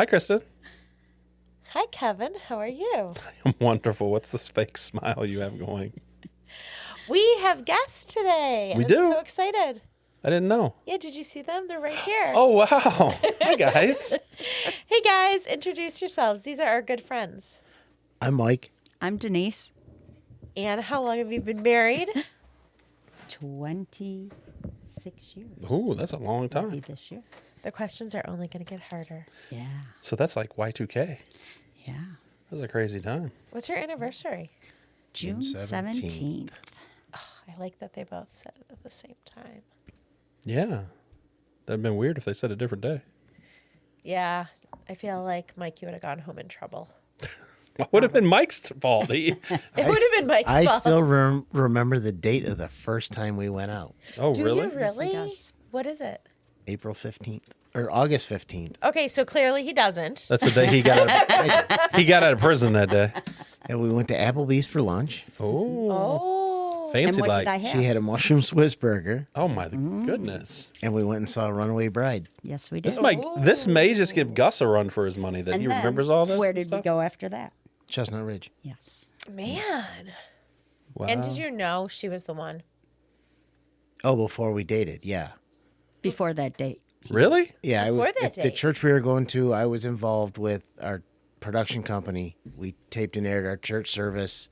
Hi, Kristen. Hi, Kevin. How are you? I'm wonderful. What's this fake smile you have going? We have guests today. We I'm do? so excited. I didn't know. Yeah, did you see them? They're right here. Oh, wow. Hi, guys. Hey, guys. Introduce yourselves. These are our good friends. I'm Mike. I'm Denise. And how long have you been married? 26 years. Ooh, that's a long Be time. this year. The questions are only going to get harder. Yeah. So that's like Y2K. Yeah. That's a crazy time. What's your anniversary? June 17th. 17th. I like that they both said it at the same time. Yeah. That'd been weird if they said a different day. Yeah, I feel like, Mike, you would have gone home in trouble. What would have been Mike's fault? It would have been Mike's I fault. still remember the date of the first time we went out. Oh, Do really? you really? guess. What is it? April 15th or August 15th. Okay, so clearly he doesn't. That's the day he got out of prison that day. And we went to Applebee's for lunch. Oh, Oh. fancy And what like. did I have? She had a mushroom Swiss burger, Oh my goodness! and we went and saw Runaway Bride. Yes, we did. This may just give Gus a run for his money. That And he then, remembers all this. Where and did we stuff? go after that? Chestnut Ridge. Yes. Man. Wow. And did you know she was the one? Oh, before we dated, yeah. Before that date. Really? Yeah, I was Before that at the date. church we were going to. I was involved with our production company. We taped and aired our church service,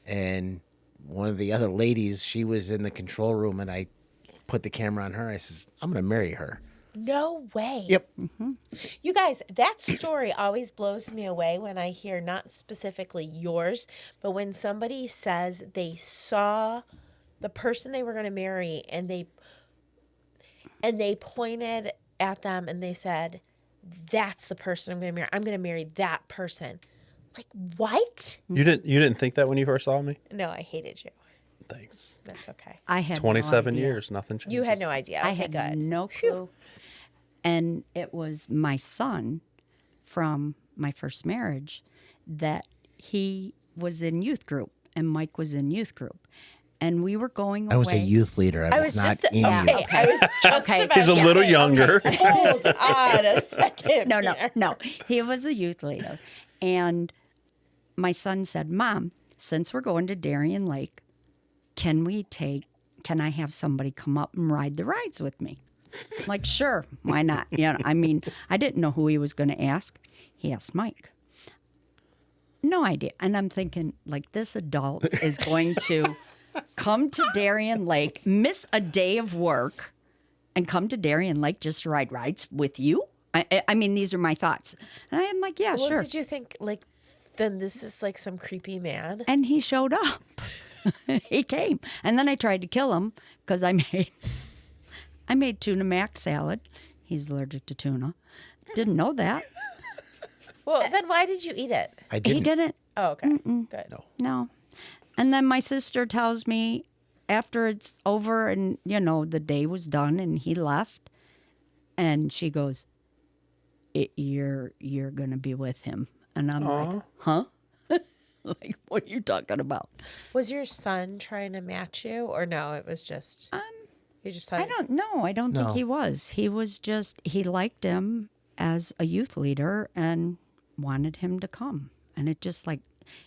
and one of the other ladies, she was in the control room, and I put the camera on her. I says, "I'm going to marry her." No way. Yep. You guys, that story always blows me away when I hear not specifically yours, but when somebody says they saw the person they were going to marry and they pointed at them and they said, "That's the person I'm going to marry. I'm going to marry that person." Like, what? You didn't think that when you first saw me? No, I hated you. Thanks. That's okay. I had 27 no idea. years, nothing changed. You had no idea. Okay, I had good. no clue. And it was my son from my first marriage that he was in youth group and Mike was in youth group. And we were going away. I was a youth leader. I was not in okay. youth. I was just Okay. about He's a to little say, younger. okay, hold on a second. No. He was a youth leader. And my son said, "Mom, since we're going to Darien Lake, can I have somebody come up and ride the rides with me?" I'm like, sure, why not? I mean, I didn't know who he was going to ask. He asked Mike. No idea. And I'm thinking, like, this adult is going to come to Darien Lake, miss a day of work, and come to Darien Lake just to ride rides with you? I mean, these are my thoughts. And I'm like, yeah, Well, sure. did you think, like, then this is like some creepy man? And he showed up. He came. And then I tried to kill him because I made tuna mac salad. He's allergic to tuna. Didn't know that. Well, then why did you eat it? I didn't. He didn't. Oh, okay. Good. No. And then my sister tells me after it's over and, the day was done and he left, and she goes, You're going to be with him. And I'm like, huh? Like, what are you talking about? Was your son trying to match you, or no? It was just you just thought. I don't know. I don't think No. he was. He was just, he liked him as a youth leader and wanted him to come. And it just like,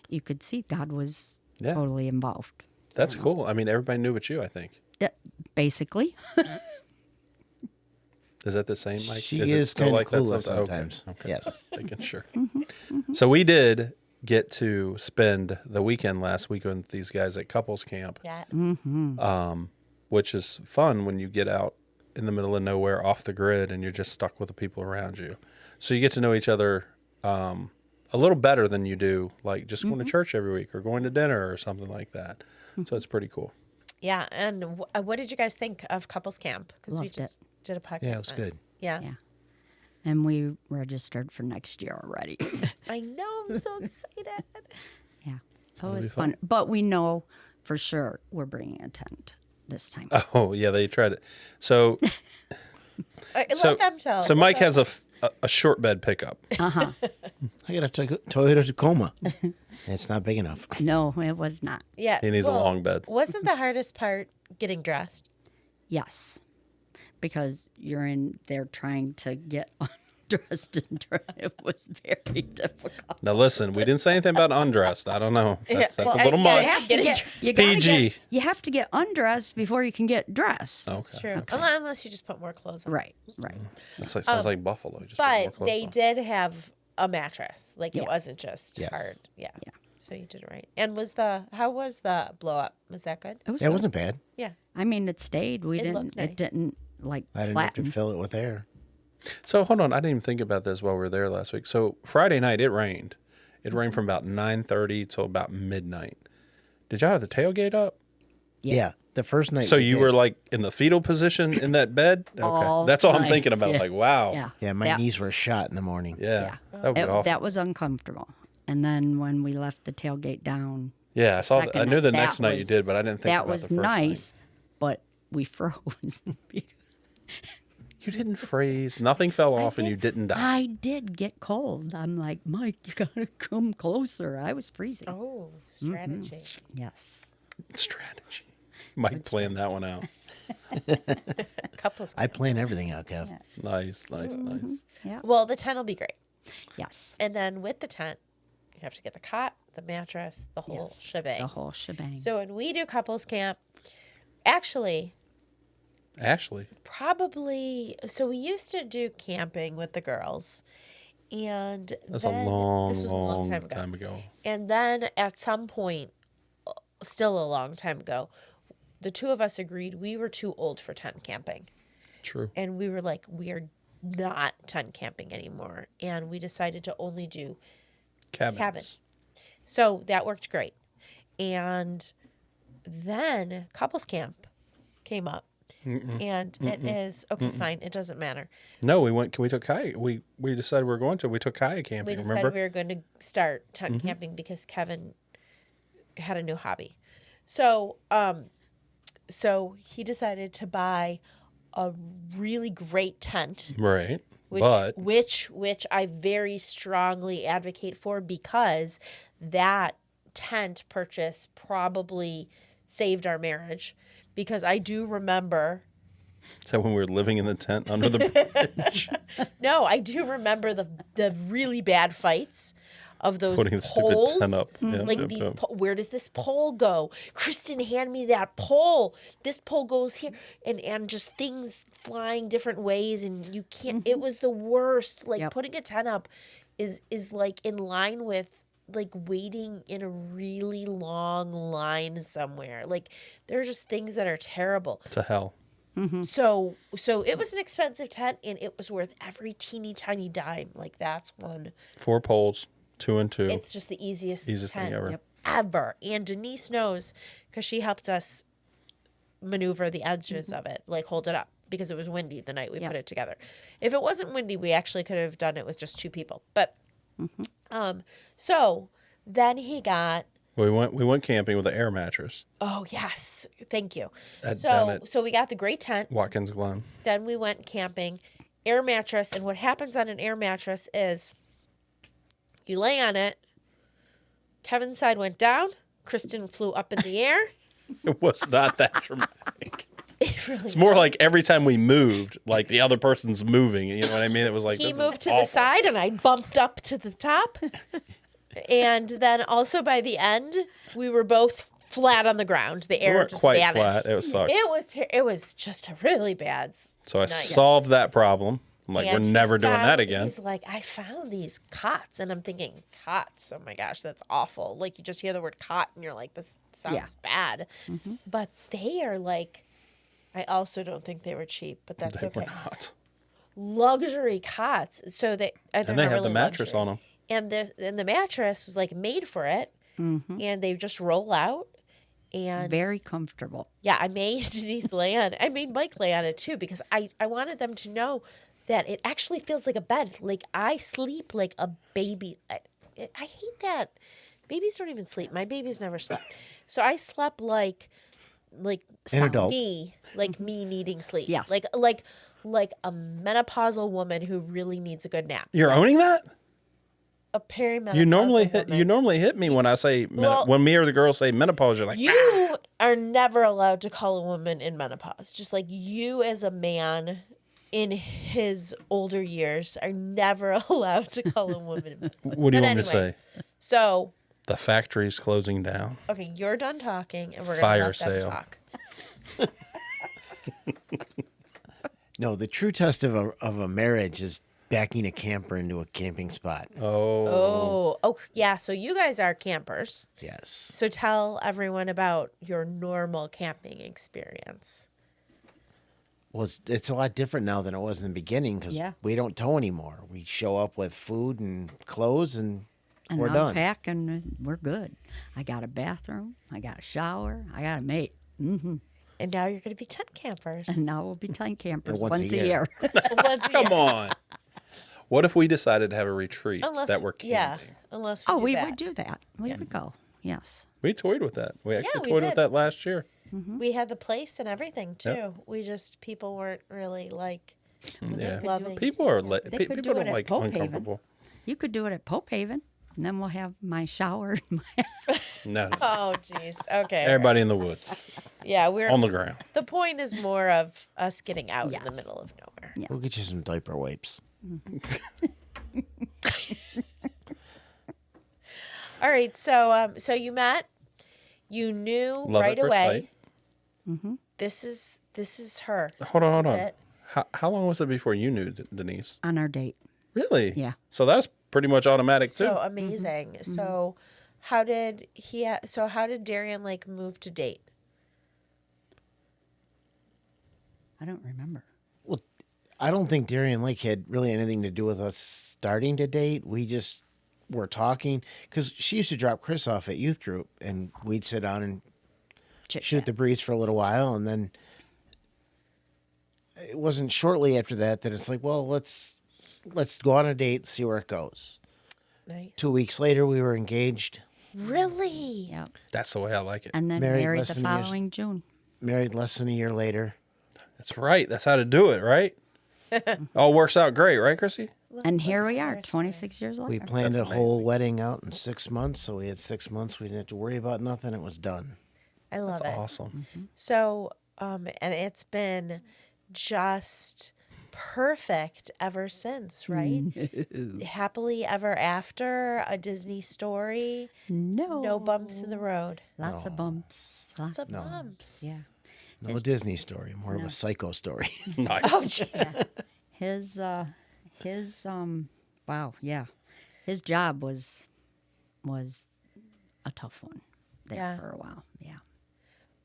you could see God was Yeah. totally involved. That's cool. I mean, everybody knew but you, I think. Basically. Is that the same? Like, She it is still kind of like that clueless sometimes? sometimes. Okay. Yes. Making sure. So we did get to spend the weekend last week with these guys at couples camp, Yeah. which is fun when you get out in the middle of nowhere off the grid and you're just stuck with the people around you. So you get to know each other a little better than you do, like just going to church every week or going to dinner or something like that. So it's pretty cool. Yeah. And what did you guys think of couples camp? Because we Loved just did a podcast. Yeah, it was on good. Yeah. Yeah. And we registered for next year already. I know. I'm so excited. Yeah. So it was fun. But we know for sure we're bringing a tent this time. Oh, yeah, they tried it. So Let them tell. So Mike has a short bed pickup. Uh-huh. I got a Toyota Tacoma. It's not big enough. No, it was not. Yeah. He needs a long bed. Wasn't the hardest part getting dressed? Yes. Because you're in there trying to get dressed and it was very difficult. Now listen, we didn't say anything about undressed. I don't know. That's Well, a little yeah, much. you have to get You gotta PG. you have to get undressed before you can get dressed. Okay. It's true. Unless you just put more clothes on. Right, right. That sounds like Buffalo. Just put more But clothes they on. did have a mattress. Like it Yeah. wasn't just Yes. hard. Yeah. Yeah. So you did it right. And how was the blow up? Was that good? It was That good. wasn't bad. Yeah. I mean, it stayed. We It didn't. looked nice. It didn't like I didn't have to flatten. fill it with air. So hold on, I didn't even think about this while we were there last week. So Friday night it rained. It rained from about 9:30 till about midnight. Did y'all have the tailgate up? Yeah. The first night. So we you did. were like in the fetal position in that bed? Okay. All That's all I'm night. thinking about. Yeah. Like, wow. Yeah. Yeah, my that, knees were shot in the morning. Yeah. That would be awful. that was uncomfortable. And then when we left the tailgate down, Yeah, I saw that. I second knew the night, next that night you was- did, but I didn't think that about was the first nice, night. but we froze. You didn't freeze. Nothing fell off and you didn't die. I did get cold. I'm like, Mike, you gotta come closer. I was freezing. Oh, strategy. Yes. Strategy. Mike planned that one out. Couples. I plan everything out, Kev. Nice, nice, nice. Yeah. Well, the tent will be great. Yes. And then with the tent, you have to get the cot, the mattress, the whole Yes. shebang. The whole shebang. So when we do couples camp, actually, Ashley. probably, so we used to do camping with the girls. And That's then, a long, this was long a long time ago. And then at some point, still a long time ago, the two of us agreed we were too old for tent camping. True. And we were like, we are not tent camping anymore. And we decided to only do Cabins. cabin. So that worked great. And then couples camp came up. And it is okay, fine, it doesn't matter. No, we took kayak. We decided we were going to. We took kayak camping, We decided remember? we were going to start tent camping because Kevin had a new hobby. So so he decided to buy a really great tent. Right. Which, but which I very strongly advocate for because that tent purchase probably saved our marriage because I do remember. so when we were living in the tent under the bridge, No, I do remember the really bad fights of those putting the poles. stupid tent up. Yeah, Like yep, these, yep. where does this pole go? Kristen, hand me that pole. This pole goes here, and just things flying different ways, and you can't. It was the worst. Like Yep. putting a tent up is like in line with like waiting in a really long line somewhere. Like there are just things that are terrible. To hell. So it was an expensive tent, and it was worth every teeny tiny dime. Like that's one. 4 poles, 2 and 2. It's just the easiest Easiest thing tent ever. Yep. ever. And Denise knows because she helped us maneuver the edges of it, like hold it up because it was windy the night we Yep. put it together. If it wasn't windy, we actually could have done it with just 2 people. But so then he got. We went camping with an air mattress Oh yes, thank you. down So at we got the great tent. Watkins Glen. Then we went camping, air mattress, and what happens on an air mattress is you lay on it. Kevin's side went down. Kristen flew up in the air. It was not that dramatic. It really It's more like every time we moved, like the other person's moving. You know what I mean? It was like he this is moved to the awful. side and I bumped up to the top. And then also by the end, we were both flat on the ground. The We air weren't just quite vanished. flat. It was sucked. It was just a really bad. So I night. solved that problem. I'm like, And we're he never doing that found- again. He's like, I found these cots, and I'm thinking, cots. Oh my gosh, that's awful. Like you just hear the word cot, and you're like, this sounds Yeah. bad. But they are like, I also don't think they were cheap, but that's They okay. were not. Luxury cots. So they're And they not have really the mattress luxury. on them. And the mattress was like made for it, and they just roll out. And Very comfortable. yeah, I made Denise lay on. I made Mike lay on it too because I wanted them to know that it actually feels like a bed. Like I sleep like a baby. I hate that. Babies don't even sleep. My baby's never slept. So I slept like An adult. me, like me needing sleep. Yes. Like a menopausal woman who really needs a good nap. You're owning that? A perimenopausal You normally woman. hit me when I say Well- when me or the girls say menopause. You're like, You are never allowed to call a woman in menopause. Just like you as a man in his older years are never allowed to call a woman. What do you But want me to anyway. say? So, The factory's closing down. okay, you're done talking, and we're Fire going to let them sale. talk. No, the true test of a marriage is backing a camper into a camping spot. Oh, yeah. So you guys are campers. Yes. So tell everyone about your normal camping experience. Well, it's a lot different now than it was in the beginning because Yeah. we don't tow anymore. We show up with food and clothes and we're done. Unpack and we're good. I got a bathroom. I got a shower. I got a mate. Mm-hmm. And now you're going to be tent campers. And now we'll be tent campers once a once a year. year. Once a Come year. on. What if we decided to have a retreat that we're yeah, camping? unless Oh, do we that. would do that. We would go. Yes. We toyed with that. We actually we toyed did. with that last year. We had the place and everything too. Yep. We just people weren't really like Yeah. loving. People are They could people do it don't at like Popehaven. uncomfortable. You could do it at Popehaven, and then we'll have my shower. No. Oh, jeez. Okay. Everybody in the woods, Yeah, we're on the ground. the point is more of us getting out in the Yes. middle of nowhere. Yeah. We'll get you some diaper wipes. All right. So so you met, you knew Love right at first away. Mm-hmm. This is her. Hold on, hold This on. is it. How long was it before you knew Denise? On our date. Really? Yeah. So that's pretty much automatic too. So amazing. So how did so how did Darian like move to date? I don't remember. Well, I don't think Darien Lake had really anything to do with us starting to date. We just were talking because she used to drop Chris off at youth group and we'd sit down and shoot the breeze for a little while. And then it wasn't shortly after that it's like, well, let's go on a date, see where it goes. Nice. 2 weeks later, we were engaged, Really? Yeah. That's the way I like it. And then Married married less the than years. following June. married less than a year later. That's right. That's how to do it, right? All works out great, right, Chrissy? And here we are, First 26 years later. We planned That's a whole amazing. wedding out in 6 months, so we had 6 months. We didn't have to worry about nothing. It was done. I love That's it. awesome. So, and it's been just perfect ever since, right? Happily ever after, a Disney story, No. no bumps in the road. Lots of bumps. Lots Lots of of bumps. Yeah. No Disney story, more of a psycho story. Nice. Oh, jeez. His wow, yeah. His job was a tough one there Yeah. for a while. Yeah.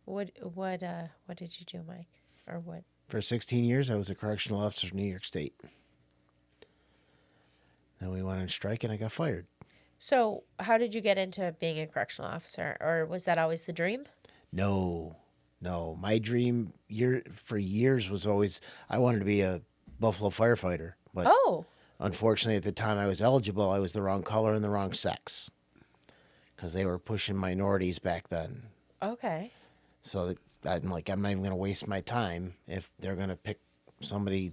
What did you do, Mike? Or what? For 16 years, I was a correctional officer in New York State. Then we went on strike and I got fired. So, how did you get into being a correctional officer, or was that always the dream? No. My dream for years was always I wanted to be a Buffalo firefighter. But Oh, unfortunately, at the time I was eligible, I was the wrong color and the wrong sex. Because they were pushing minorities back then. okay. So I'm like, I'm not even going to waste my time if they're going to pick somebody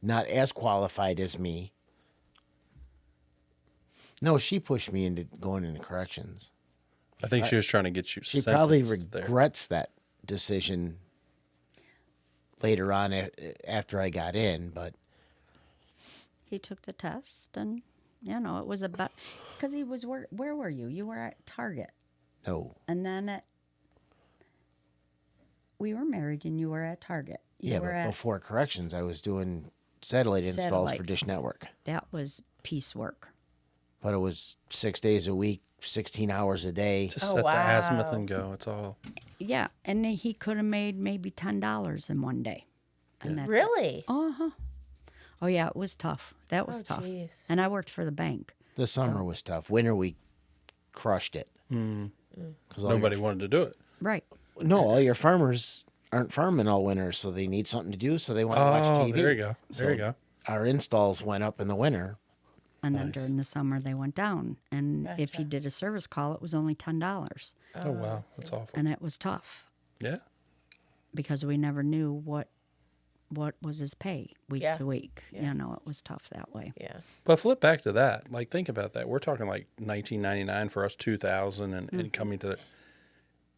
not as qualified as me. No, she pushed me into going into corrections. I think she was trying to get you. She probably sentenced there. regrets that decision later on after I got in, but He took the test and it was about because he was where were you? You were at Target. no. And then we were married and you were at Target. You Yeah, were but at before corrections, I was doing satellite installs for Satellite. Dish Network. that was piecework. But it was 6 days a week, 16 hours a day. Just Oh, set the azimuth wow. and go. It's all. Yeah, and then he could have made maybe $10 in one day. And that's it. Really? Uh-huh. Oh yeah, it was tough. That was Oh, tough. jeez. And I worked for the bank. The summer was tough. Winter, we crushed it. Mm. 'Cause all Nobody your- wanted to do it. Right. No, all your farmers aren't farming all winter, so they need something to do, so they want to watch Oh, TV. there you go. There So you go. Our installs went up in the winter. And then during the summer they went down. And if you Gotcha. did a service call, it was only $10. Oh wow, that's awful. And it was tough Yeah. because we never knew what was his pay week Yeah. to week. Yeah. It was tough that way. Yeah. But flip back to that. Like, think about that. We're talking like 1999 for us, 2000, and coming to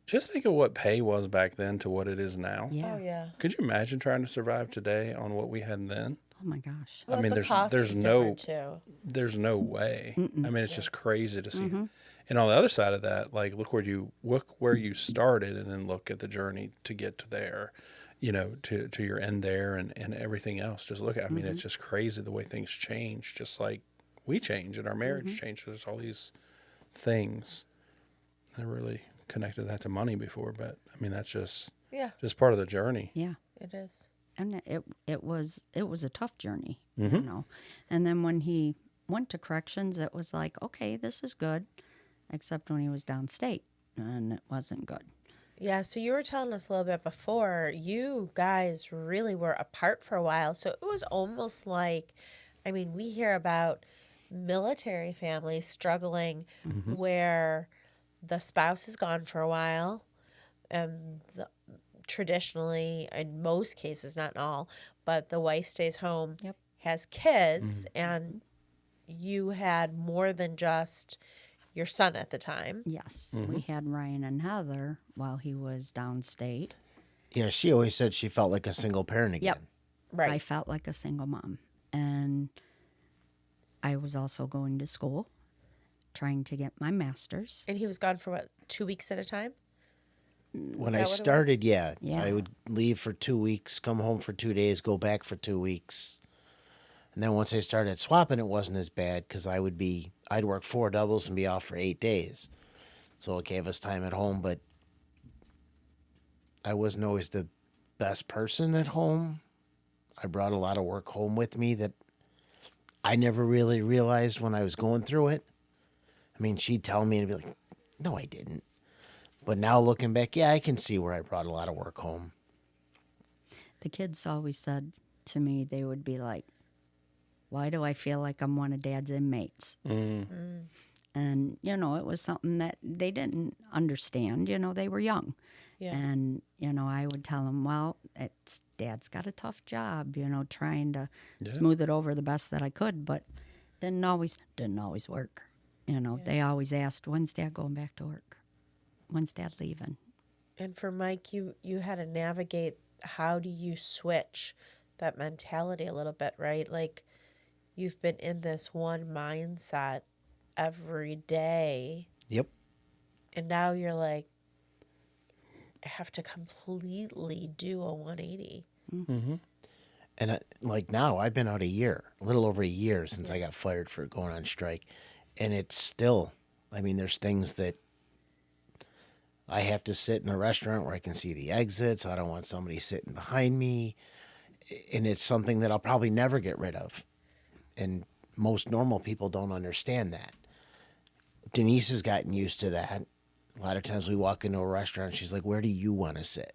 Just think of what pay was back then to what it is now. Yeah. Oh yeah. Could you imagine trying to survive today on what we had then? Oh my gosh. Well, I mean, the cost there's was no different too. there's no way. I mean, it's just crazy to see. Mm-hmm. And on the other side of that, like look where you started, and then look at the journey to get to there. To your end there, and everything else. Just look at. I mean, Mm-hmm. it's just crazy the way things change. Just like we change and our marriage changes. There's all these things. I never really connected that to money before, but I mean that's just Yeah, part of the journey. Yeah. it is. And it was a tough journey, you know. And then when he went to corrections, it was like, okay, this is good, except when he was downstate, and it wasn't good. Yeah, so you were telling us a little bit before, you guys really were apart for a while. So it was almost like, I mean, we hear about military families struggling where the spouse is gone for a while, and traditionally, in most cases, not in all, but the wife stays home, Yep. has kids, and you had more than just your son at the time. Yes, we had Ryan and Heather while he was downstate. Yeah, she always said she felt like a single parent again. Yep. Right. I felt like a single mom. And I was also going to school, trying to get my master's. And he was gone for what, 2 weeks at a time? When that I what it was? started, yeah, Yeah. I would leave for 2 weeks, come home for 2 days, go back for 2 weeks. And then once I started swapping, it wasn't as bad because I'd work 4 doubles and be off for 8 days. So it gave us time at home, but I wasn't always the best person at home. I brought a lot of work home with me that I never really realized when I was going through it. I mean, she'd tell me and be like, no, I didn't. But now looking back, yeah, I can see where I brought a lot of work home. The kids always said to me, they would be like, why do I feel like I'm one of Dad's inmates? And, you know, it was something that they didn't understand. You know, they were young. Yeah. And, you know, I would tell them, well, Dad's got a tough job, you know, trying to smooth it over the best that I could, but didn't always work. You know, they always asked, when's Dad going back to work? When's Dad leaving? And for Mike, you had to navigate, how do you switch that mentality a little bit, right? Like, you've been in this one mindset every day, Yep. and now you're like, I have to completely do a 180. And like now, I've been out a little over a year since I got fired for going on strike. And it's still, I mean, there's things that I have to sit in a restaurant where I can see the exits. I don't want somebody sitting behind me. And it's something that I'll probably never get rid of. And most normal people don't understand that. Denise has gotten used to that. A lot of times we walk into a restaurant, she's like, where do you want to sit?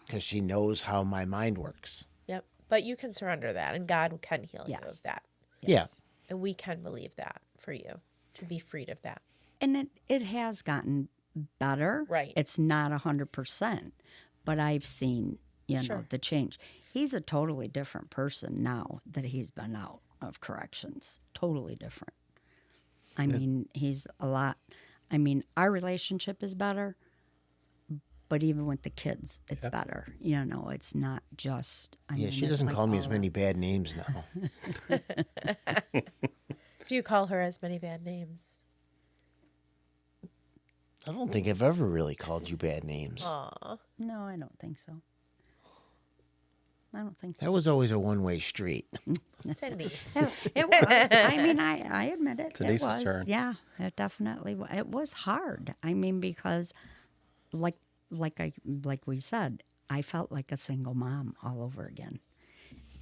Because she knows how my mind works. Yep. But you can surrender that, and God can heal you Yes. of that. Yeah. And we can believe that for you, to be freed of that. And it has gotten better. Right. It's not 100%, but I've seen, you know, Sure. the change. He's a totally different person now that he's been out of corrections. Totally different. I mean, he's a lot. I mean, our relationship is better, but even with the kids, it's better. You know, it's not just. I Yeah, mean, she it's doesn't like call me all as many bad names now. Do you call her as many bad names? I don't think I've ever really called you bad names. Aw. No, I don't think so. I don't think so. That was always a one-way street. Denise. It was. I mean, I admit it. Denise's it was. turn. Yeah, it definitely. It was hard. I mean, because, like we said, I felt like a single mom all over again.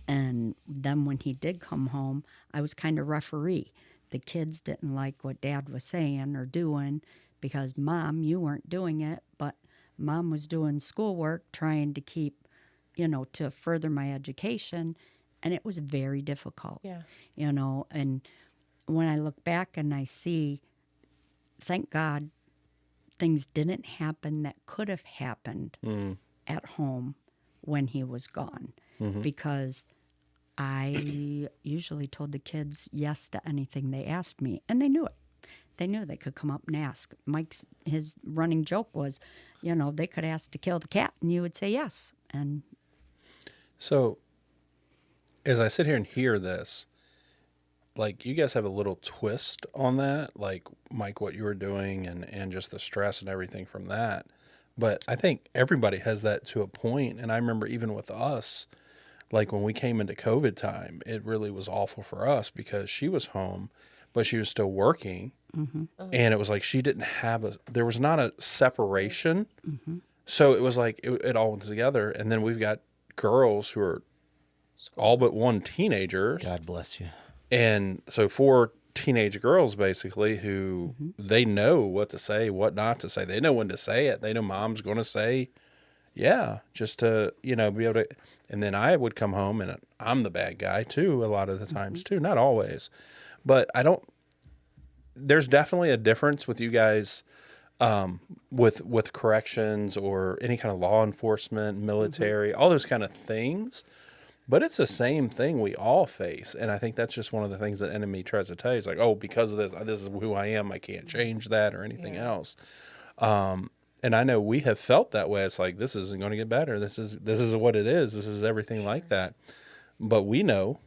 And then when he did come home, I was kind of referee. The kids didn't like what Dad was saying or doing because, Mom, you weren't doing it, but Mom was doing schoolwork, trying to keep, you know, to further my education, and it was very difficult. Yeah. You know, and when I look back and I see, thank God, things didn't happen that could have happened at home when he was gone, because I usually told the kids yes to anything they asked me, and they knew it. They knew they could come up and ask. His running joke was, they could ask to kill the cat, and you would say yes. And So, as I sit here and hear this, like, you guys have a little twist on that, like, Mike, what you were doing and just the stress and everything from that. But I think everybody has that to a point. And I remember even with us, like when we came into COVID time, it really was awful for us because she was home, but she was still working. And it was like she didn't have there was not a separation. So it was like it all went together. And then we've got girls who are all but one teenagers. God bless you. And so 4 teenage girls basically who they know what to say, what not to say. They know when to say it. They know mom's going to say, yeah, just to, be able to. And then I would come home and I'm the bad guy too, a lot of the times too, not always. But there's definitely a difference with you guys with corrections or any kind of law enforcement, military, all those kind of things. But it's the same thing we all face. And I think that's just one of the things that enemy tries to tell you. It's like, oh, because of this is who I am. I can't change that or anything else. And I know we have felt that way. It's like, this isn't going to get better. This is what it is. This is everything like that. But we know,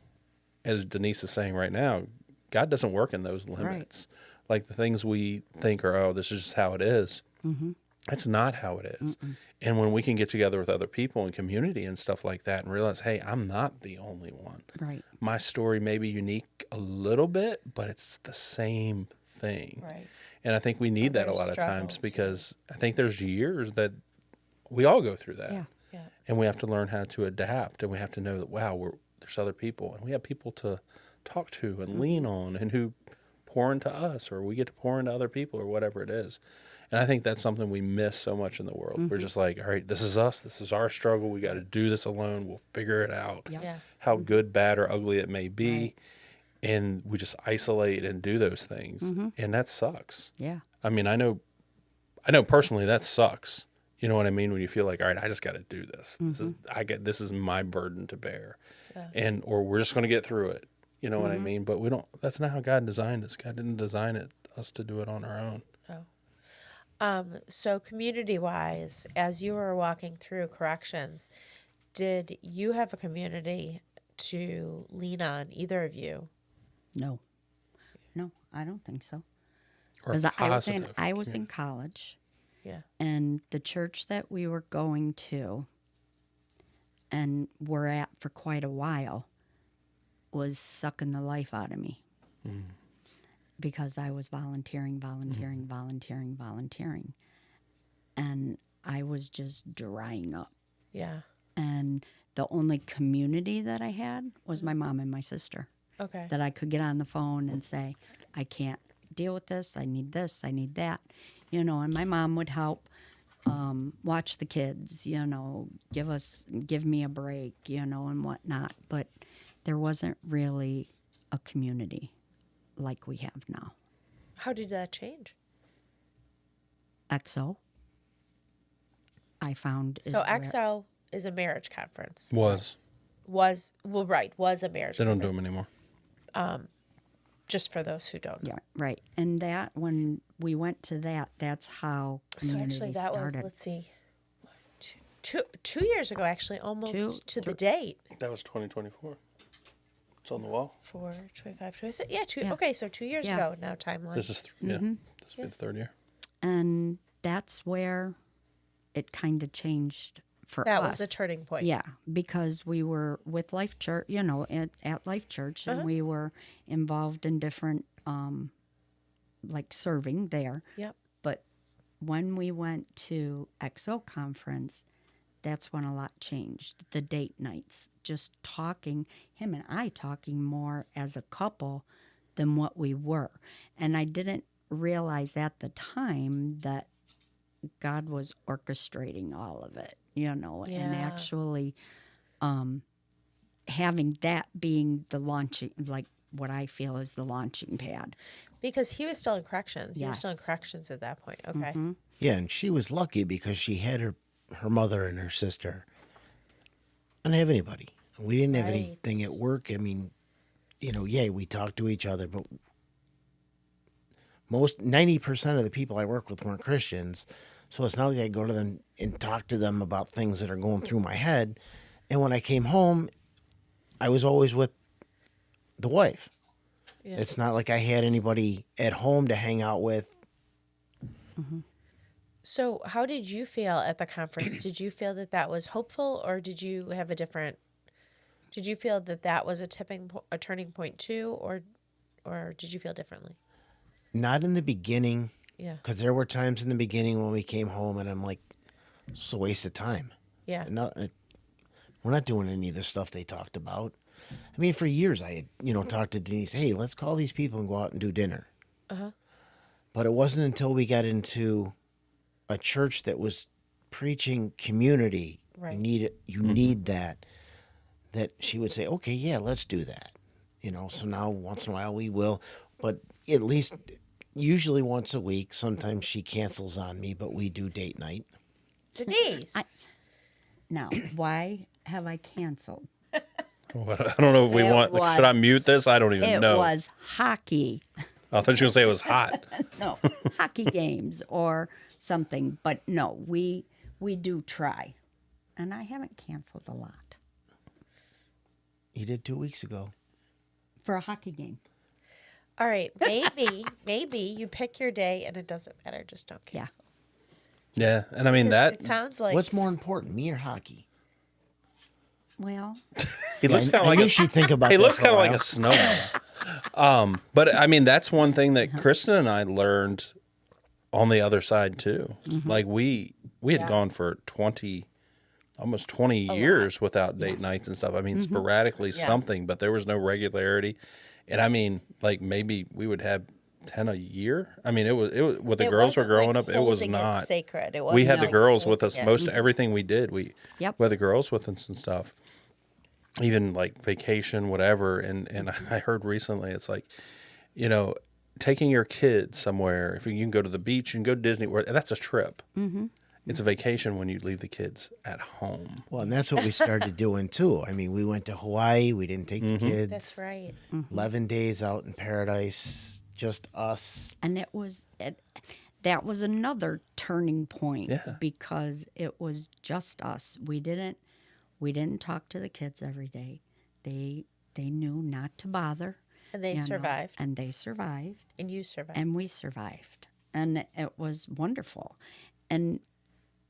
as Denise is saying right now, God doesn't work in those limits. Like the things we think are, oh, this is just how it is. That's not how it is. And when we can get together with other people in community and stuff like that and realize, hey, I'm not the only one. right. My story may be unique a little bit, but it's the same thing. Right. And I think we need that a Others lot of times struggled, because I think there's years that we all go through that. Yeah. Yeah. And we have to learn how to adapt, and we have to know that, wow, there's other people, and we have people to talk to and lean on and who pour into us, or we get to pour into other people, or whatever it is. And I think that's something we miss so much in the world. We're just like, all right, this is us. This is our struggle. We got to do this alone. We'll figure it out. Yep. Yeah. How good, bad, or ugly it may be. And we just isolate and do those things. And that sucks. Yeah. I mean, I know personally that sucks. You know what I mean? When you feel like, all right, I just got to do this. This is my burden to bear. Yeah. Or we're just going to get through it. You know what I mean? But that's not how God designed us. God didn't design us to do it on our own. So community-wise, as you were walking through corrections, did you have a community to lean on, either of you? No, I don't think so. Or Because positive. I was in college, Yeah. and the church that we were going to and were at for quite a while was sucking the life out of me. Because I was volunteering. And I was just drying up. Yeah. And the only community that I had was my mom and my sister. Okay. That I could get on the phone and say, I can't deal with this, I need that. And my mom would help watch the kids, give me a break, and whatnot. But there wasn't really a community like we have now. How did that change? XO, I found. So XO is a marriage conference. Was a marriage they don't do conference. them anymore. Just for those who don't. Yeah, right. And that, when we went to that, that's how So community actually that started. was, let's see, two years ago, actually, almost to the date. That was 2024. It's on the wall. 4, 25, 26. Yeah, Yeah. Okay, so 2 years Yeah. ago now, timeline. This is this will be the third year. And that's where it kind of changed for That us. was a turning point. Yeah, because we were with Life Church, at Life Church, and we were involved in different, like serving there. Yep. But when we went to XO conference, that's when a lot changed. The date nights, just talking, him and I talking more as a couple than what we were. And I didn't realize at the time that God was orchestrating all of it, and Yeah. actually having that being the launching, like what I feel is the launching pad. Because he was still in corrections. You were still in Yes. corrections at that point. Okay. Yeah, and she was lucky because she had her mother and her sister. I didn't have anybody. We didn't have Right. anything at work. I mean, we talked to each other, but most 90% of the people I work with weren't Christians. So it's not like I go to them and talk to them about things that are going through my head. And when I came home, I was always with the wife. Yeah. It's not like I had anybody at home to hang out with. So, how did you feel at the conference? Did you feel that that was hopeful, or did you have a different? Did you feel that that was a a turning point too, or did you feel differently? Not in the beginning, Yeah, because there were times in the beginning when we came home and I'm like, it's a waste of time. yeah, We're not doing any of the stuff they talked about. I mean, for years I had, talked to Denise, hey, let's call these people and go out and do dinner. uh-huh. But it wasn't until we got into a church that was preaching community. Right. You need that she would say, okay, yeah, let's do that. So now once in a while we will, but at least usually once a week. Sometimes she cancels on me, but we do date night. Denise. Now, why have I canceled? What, I don't know if we It want. was- Should I mute this? I don't even It know. was hockey. I thought you were gonna say it was hot. No, hockey games or something. But no, we do try. And I haven't canceled a lot You did 2 weeks ago. for a hockey game. All right, maybe you pick your day and it doesn't matter. Just don't Yeah. cancel. Yeah, and I mean It that sounds like What's more important, me or hockey? Well, he looks kind of I like knew a, she'd think about he that looks for a kind of like while. a snowman. But I mean that's one thing that Kristen and I learned on the other side too. Like we had gone for almost 20 years without date nights and stuff. I mean, sporadically something, but there was no regularity. And I mean, like maybe we would have 10 a year. I mean, it was when the it girls were wasn't growing like up, it was holding not. sacred. It We wasn't had the like girls with us holding it. most everything we did. We Yep. had the girls with us and stuff. Even like vacation, whatever. And I heard recently, it's like, taking your kids somewhere. If you can go to the beach, you can go to Disney. That's a trip. Mm-hmm. It's a vacation when you leave the kids at home. Well, and that's what we started doing too. I mean, we went to Hawaii. We didn't take the kids. That's right. 11 days out in paradise, just us. and that was another turning point Yeah. because it was just us. We didn't talk to the kids every day. They knew not to bother. And they you know, survived. and they survived. And you survived. And we survived. And it was wonderful. And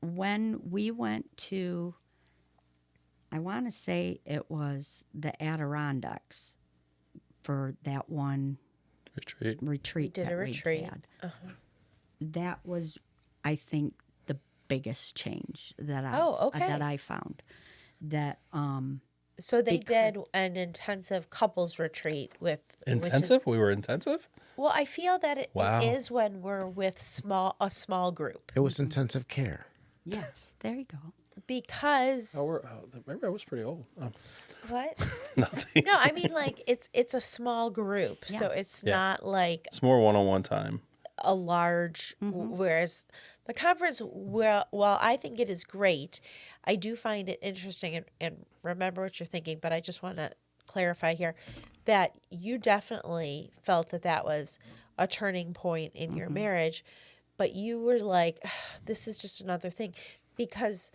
when we went to, I want to say it was the Adirondacks for that one Retreat. retreat did that a retreat. we had. That was, I think, the biggest change that I found. That So they did an intensive couples retreat with Intensive? We were intensive? Well, I feel that it Wow. is when we're with a small group It was intensive care. yes, there you go. because Maybe I was pretty old. what? Nothing. No, I mean like it's a small group, so Yes. it's Yeah. not like It's more one-on-one time. a large. Whereas the conference, while I think it is great, I do find it interesting and remember what you're thinking. But I just want to clarify here that you definitely felt that was a turning point in your marriage, but you were like, this is just another thing, because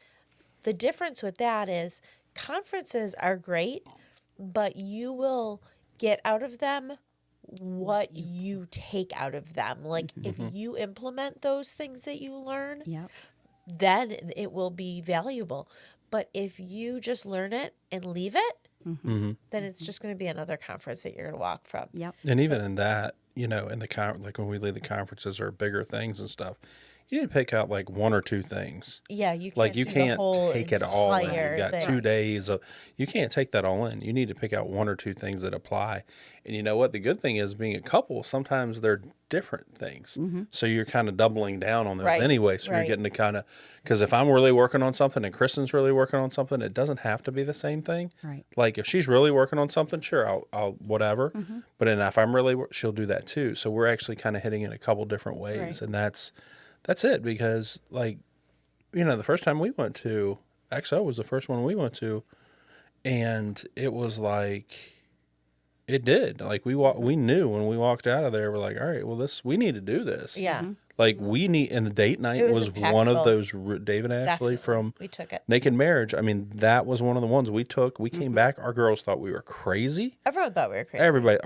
the difference with that is conferences are great, but you will get out of them what you take out of them. Like if you implement those things that you learn, Yep. then it will be valuable. But if you just learn it and leave it, then it's just going to be another conference that you're going to walk from. Yep. And even in that, in the like when we lead the conferences or bigger things and stuff, you need to pick out like one or two things. Yeah, you can't Like you do can't the whole take it all in. entire You've got thing. 2 days of, you can't take that all in. You need to pick out one or two things that apply. And you know what? The good thing is being a couple, sometimes they're different things. So you're kind of doubling down on those Right, anyway. So you're right. getting to kind of, because if I'm really working on something and Kristen's really working on something, it doesn't have to be the same thing. Right. Like if she's really working on something, sure, I'll whatever. But then if I'm really, she'll do that too. So we're actually kind of hitting it a couple different ways. Right. And that's it, because like, the first time we went to XO was the first one we went to, and it was like It did. Like we knew when we walked out of there, we're like, all right, well, we need to do this. Yeah. Like we need, and the date night It was was one of impactful. those. David Ashley Definitely. from We took it. Naked Marriage. I mean, that was one of the ones we took. We came back. Our girls thought we were crazy. Everyone thought we were crazy. Everybody,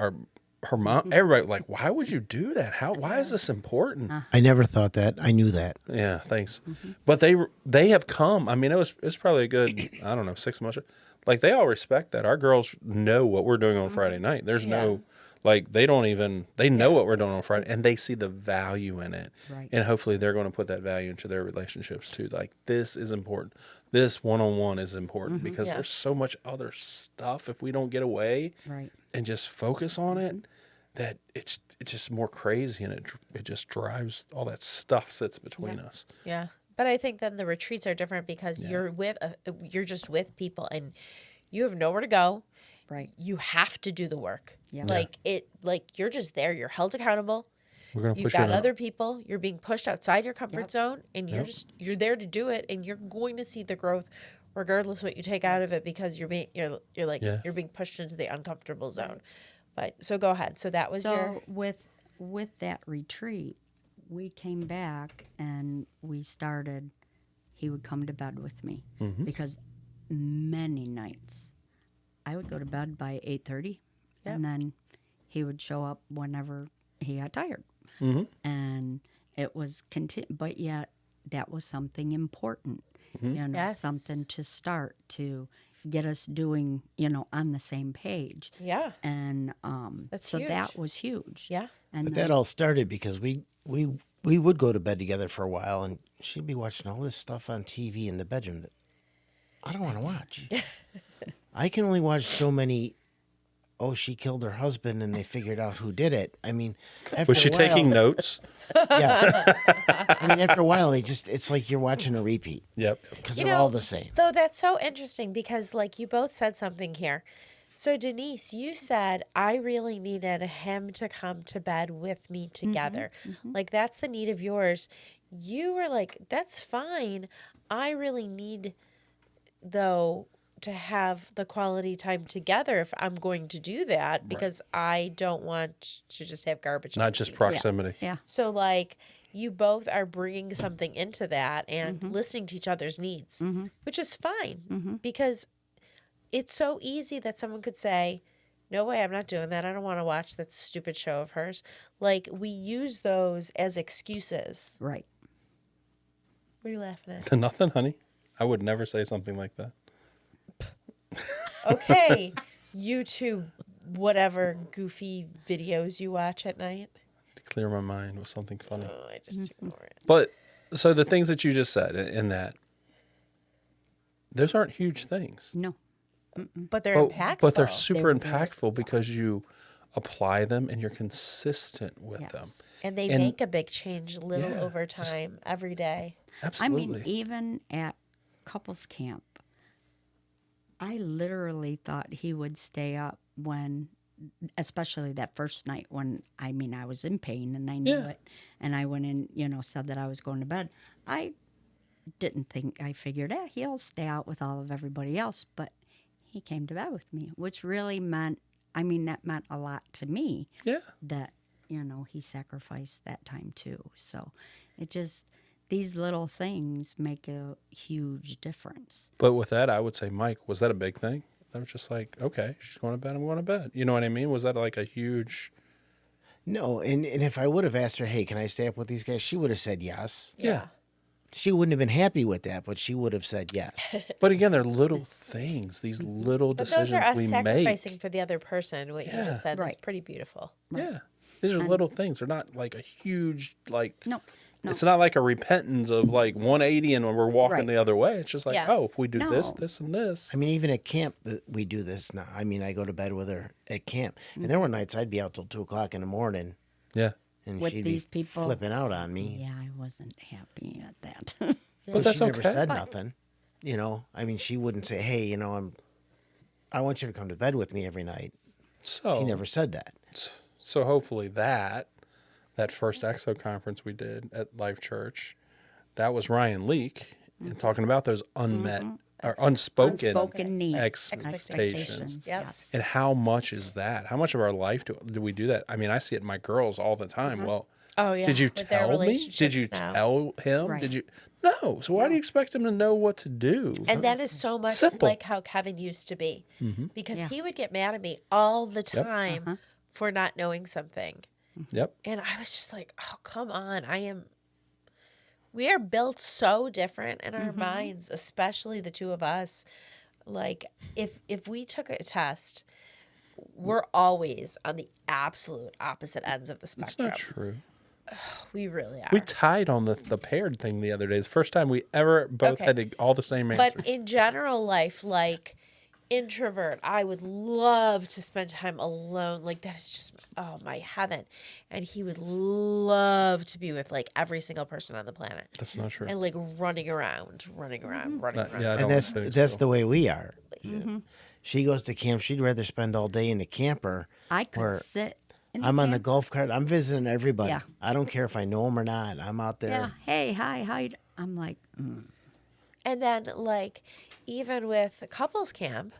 her mom, everybody, like, why would you do that? Why is this important? I never thought that. I knew that. Yeah, thanks. But they have come. I mean, it's probably a good, I don't know, 6 months. Like they all respect that. Our girls know what we're doing on Friday night. There's no, like they know what we're doing on Friday, and they see the value in it. Right. And hopefully they're going to put that value into their relationships too. Like this is important. This one-on-one is important because there's so much other stuff if we don't get away Right. and just focus on it, that it's just more crazy, and it just drives all that stuff sits between us. Yeah. But I think then the retreats are different because you're just with people and you have nowhere to go. Right. You have to do the work. Yeah. Like you're just there. You're held accountable. We're going to You've push got it other people. You're being pushed outside your comfort Yep. zone, and you're there to do it, and you're going to see the growth, regardless what you take out of it, because you're being pushed into the uncomfortable zone. But so go ahead. So that was your with that retreat, we came back and we started. He would come to bed with me because many nights I would go to bed by 8:30, and then he would show up whenever he got tired. And it was but yet that was something important, something to start to get us doing, on the same page. Yeah. And That's so huge. that was huge. Yeah. And But then- that all started because we would go to bed together for a while, and she'd be watching all this stuff on TV in the bedroom that I don't want to watch. I can only watch so many. Oh, she killed her husband, and they figured out who did it. I mean, after Was she a while, taking notes? Yeah. I mean, after a while, it's like you're watching a repeat Yep. because they're all the same. Though that's so interesting because, like, you both said something here. So, Denise, you said, I really needed him to come to bed with me together. Like, that's the need of yours. You were like, that's fine. I really need, though, to have the quality time together if I'm going to do that because I don't want to just have garbage. Not just proximity. Yeah. So, like, you both are bringing something into that and listening to each other's needs, which is fine because it's so easy that someone could say, no way, I'm not doing that. I don't want to watch that stupid show of hers. Like, we use those as excuses. Right. What are you laughing at? Nothing, honey. I would never say something like that. Okay, YouTube, whatever goofy videos you watch at night. To clear my mind with something funny. Oh, I just ignore it. But so the things that you just said in that, those aren't huge things. No. But they're But, impactful. but they're super They're impactful because you apply them and you're consistent with Yes. them. And they make a big change little over time, every day. Absolutely. I mean, even at couples camp, I literally thought he would stay up when, especially that first night when, I was in pain and I knew it. And I went in, said that I was going to bed. I figured, he'll stay out with all of everybody else. But he came to bed with me, which really meant, that meant a lot to me. Yeah. That, he sacrificed that time too. So it just, these little things make a huge difference. But with that, I would say, Mike, was that a big thing? That was just like, okay, she's going to bed, I'm going to bed. You know what I mean? Was that like a huge... No, and if I would have asked her, hey, can I stay up with these guys? She would have said yes. Yeah. She wouldn't have been happy with that, but she would have said yes. But again, they're little things, these little But those decisions are us we sacrificing make. for the other person. What you just said, that's pretty beautiful. Yeah. These are little things. They're not like a huge, like... No. It's not like a repentance of like 180 and when we're walking Right. the other way. It's just like, Yeah. oh, if we do this, No. this, and this. I mean, even at camp, we do this now. I go to bed with her at camp. And there were nights I'd be out till 2 o'clock in the morning, Yeah. and With she'd these be people. flipping out on me. Yeah, I wasn't happy at that. But that's She never okay. said nothing. She wouldn't say, hey, I want you to come to bed with me every night. So She never said that. So hopefully that first EXO conference we did at Life Church, that was Ryan Leake and talking about those unmet our unspoken, Unspoken needs. expectations. Yep. Yes. And how much is that? How much of our life do we do that? I mean, I see it in my girls all the time. Well, Oh yeah. did you with their tell me? Did you relationships now. tell him? Right. Did you? No. So why do you expect him to know what to do? And that is so much Simple. like how Kevin used to be, because Yeah. he would get mad at me all the time for not knowing something, Yep. and I was just like, "Oh, come on! We are built so different in our minds, especially the two of us. Like, if we took a test, we're always on the absolute opposite ends of the That's spectrum. not true. We really are. We tied on the paired thing the other day. It's the first time we ever both Okay. had all the same answers. But in general life, like introvert, I would love to spend time alone. Like that is just my heaven. And he would love to be with like every single person on the planet. That's not true. And like running around. Yeah, I And don't that's think that's so. the way we are. She goes to camp. She'd rather spend all day in the camper. I could where sit. In I'm on the camp. golf cart. I'm visiting everybody. Yeah. I don't care if I know them or not. I'm out there. Yeah. Hey, hi, hi. I'm like, And then like even with couples camp,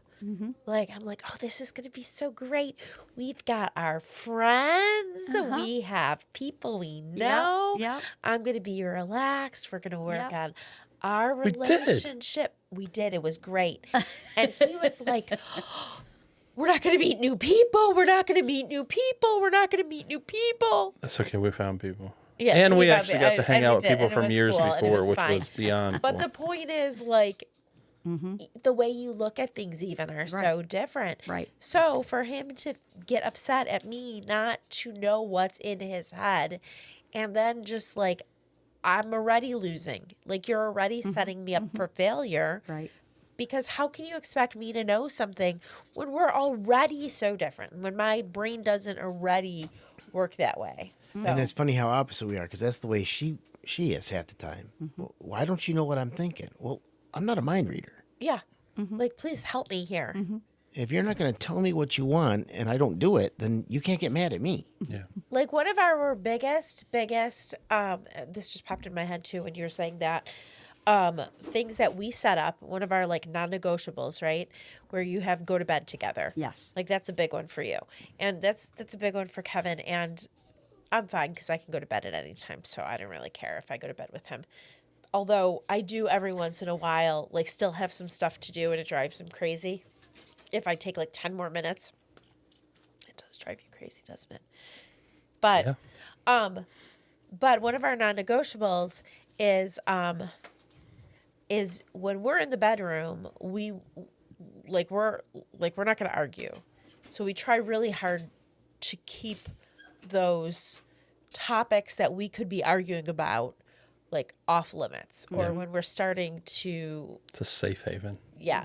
like I'm like, oh, this is gonna be so great. We've got our friends. We have people we know. yep. I'm gonna be relaxed. We're gonna work Yep. on our We did. relationship. We did. It was great. And he was like, we're not gonna meet new people. We're not gonna meet new people. We're not gonna meet new people. That's okay. We found people. Yeah, and we we found actually it. got to hang And out we with did, people and it from was years cool, and it before, was which fine. was beyond But cool. the point is, like, the way you look at things even are so different. Right. So for him to get upset at me, not to know what's in his head, and then just like, I'm already losing. Like, you're already setting me up for failure. right. Because how can you expect me to know something when we're already so different? When my brain doesn't already work that way. So And it's funny how opposite we are because that's the way she is half the time. Well, why don't you know what I'm thinking? Well, I'm not a mind reader. yeah, like please help me here. If you're not going to tell me what you want and I don't do it, then you can't get mad at me. Yeah. Like one of our biggest, this just popped in my head too when you were saying that. Things that we set up, one of our like non-negotiables, right? Where you have go to bed together. Yes. Like that's a big one for you. And that's a big one for Kevin. And I'm fine because I can go to bed at any time. So I don't really care if I go to bed with him. Although I do every once in a while, like still have some stuff to do and it drives him crazy. If I take like 10 more minutes, it does drive you crazy, doesn't it? But, but one of our non-negotiables is when we're in the bedroom, we're not going to argue. So we try really hard to keep those topics that we could be arguing about like off limits, or when we're starting to It's a safe haven.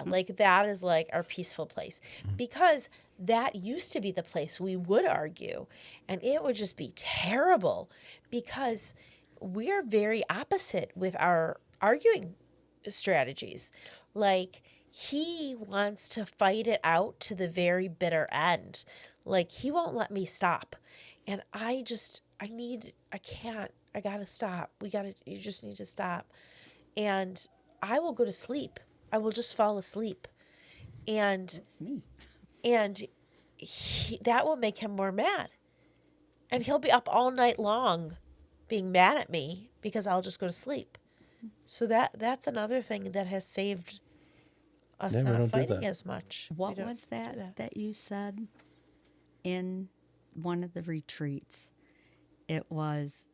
like that is like our peaceful place, because that used to be the place we would argue, and it would just be terrible because we're very opposite with our arguing strategies. Like he wants to fight it out to the very bitter end. Like he won't let me stop. And I gotta stop. You just need to stop. And I will go to sleep. I will just fall asleep. And It's me. and that will make him more mad. And he'll be up all night long being mad at me because I'll just go to sleep. So that's another thing that has saved us Yeah, we don't not do fighting that. as much. We What don't was do that you said in one of the retreats? It was,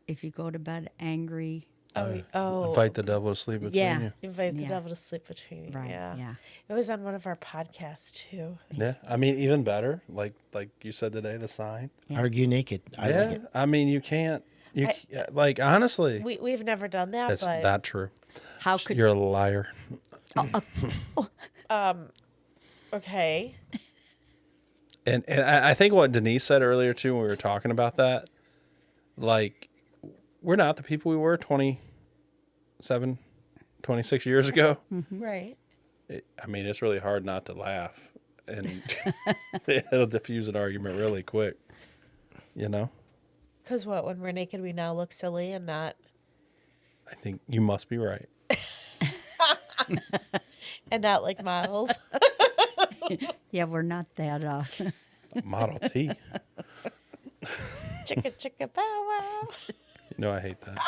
if you go to bed angry, Invite the devil to sleep between Yeah. you. Invite the Yeah. devil to sleep between you. right? Yeah. Yeah. It was on one of our podcasts too. Yeah. I mean, even better, like you said today, the sign. Argue naked. I Yeah. like it. I mean, you can't. Like honestly, We've never done that, that's but not true. How could You're a liar. okay. And I think what Denise said earlier too, when we were talking about that, like we're not the people we were 27, 26 years ago. Right. I mean, it's really hard not to laugh, and it'll diffuse an argument really quick. You know, Because what? When we're naked, we now look silly and not. I think you must be right. and not like models. Yeah, we're not that. Model T. Chicka chicka bow wow. You know I hate that.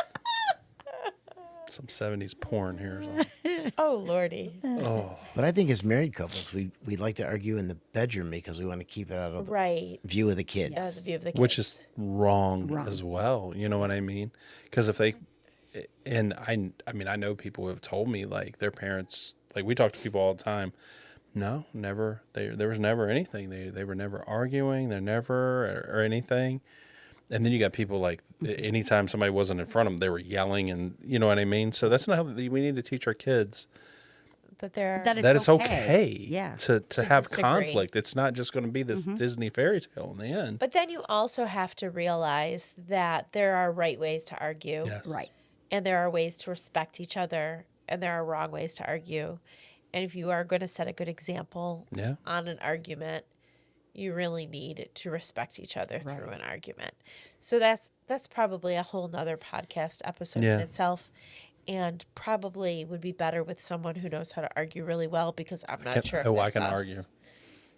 Some 70s porn here or something. Oh lordy. Oh, But I think as married couples, we like to argue in the bedroom because we want to keep it out of the Right. view of the kids. That was the view of the kids. which is wrong, Wrong. as well. You know what I mean? Because if they, and I mean, I know people who have told me like their parents, like we talk to people all the time. No, never. There was never anything. They were never arguing. They're never or anything. And then you got people like anytime somebody wasn't in front of them, they were yelling, and you know what I mean. So that's not how we need to teach our kids that they're That that it's okay, Yeah. to have disagree. conflict. It's not just going to be this Disney fairy tale in the end. But then you also have to realize that there are right ways to argue. Yes. Right. And there are ways to respect each other, and there are wrong ways to argue. And if you are going to set a good example Yeah. on an argument, you really need to respect each other through Right. an argument. So that's probably a whole nother podcast episode in Yeah. itself, and probably would be better with someone who knows how to argue really well, because I'm not sure if I that's can us. argue.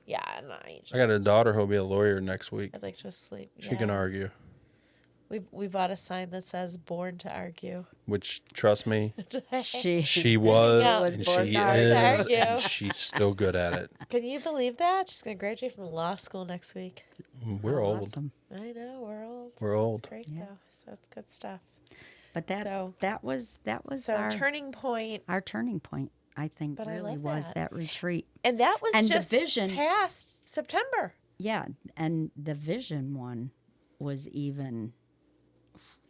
Yeah, and I I got a daughter who'll be a lawyer next week. I'd like to sleep. She can Yeah. argue, We bought a sign that says "Born to Argue." which trust me, She she was, Yeah. and born she to is, argue. and she's still good at it. Can you believe that? She's gonna graduate from law school next week. We're old. Awesome. I know, we're old. We're old. Great Yeah. though, so it's good stuff. But that So- that was So our turning point, our turning point. I think But I really love was that. that retreat. and that was And the just vision- past September. Yeah, and the vision one was even.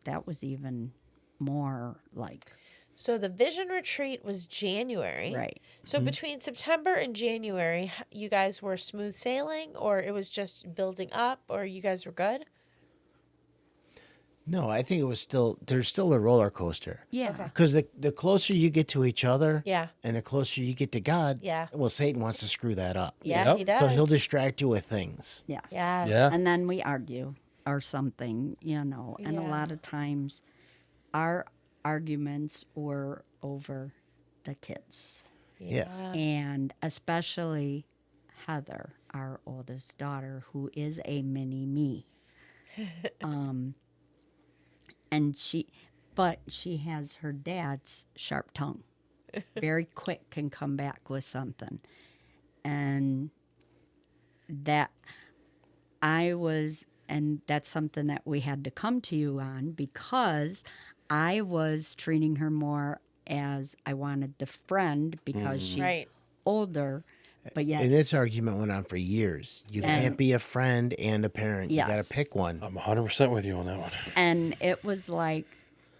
That was even more like So the vision retreat was January. right. So between September and January, you guys were smooth sailing, or it was just building up, or you guys were good? No, I think it was there's still a roller coaster. Yeah. Okay. Because the closer you get to each other Yeah. and the closer you get to God, Yeah. well, Satan wants to screw that up. Yeah, Yep. he does. So he'll distract you with things. Yes. Yeah. Yeah. And then we argue or something, and a Yeah. lot of times our arguments were over the kids. Yeah. And especially Heather, our oldest daughter, who is a mini me. And she has her dad's sharp tongue. Very quick can come back with something. And that and that's something that we had to come to you on, because I was treating her more as I wanted the friend because she's Right. older. But yet, And this argument went on for years. You can't be a friend and a parent. You got Yes. to pick one. I'm 100% with you on that one. and it was like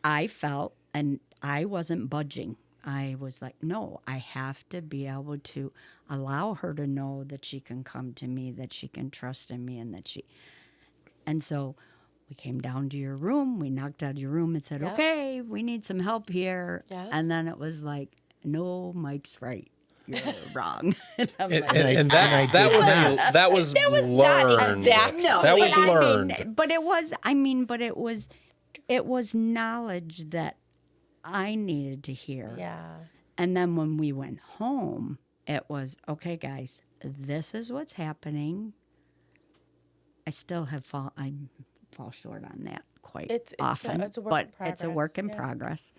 I felt, and I wasn't budging. I was like, no, I have to be able to allow her to know that she can come to me, that she can trust in me, and that she. And so we came down to your room. We knocked out your room and said, Yeah. okay, we need some help here. Yeah. And then it was like, no, Mike's right. You're wrong. And I'm And, like, and that did that was was not learned. exact. no, that but was I mean, learned. but it was knowledge that I needed to hear. Yeah. And then when we went home, it was, okay, guys, this is what's happening. I still I fall short on that quite It's often, it's a work but in it's a work in progress, yeah. progress.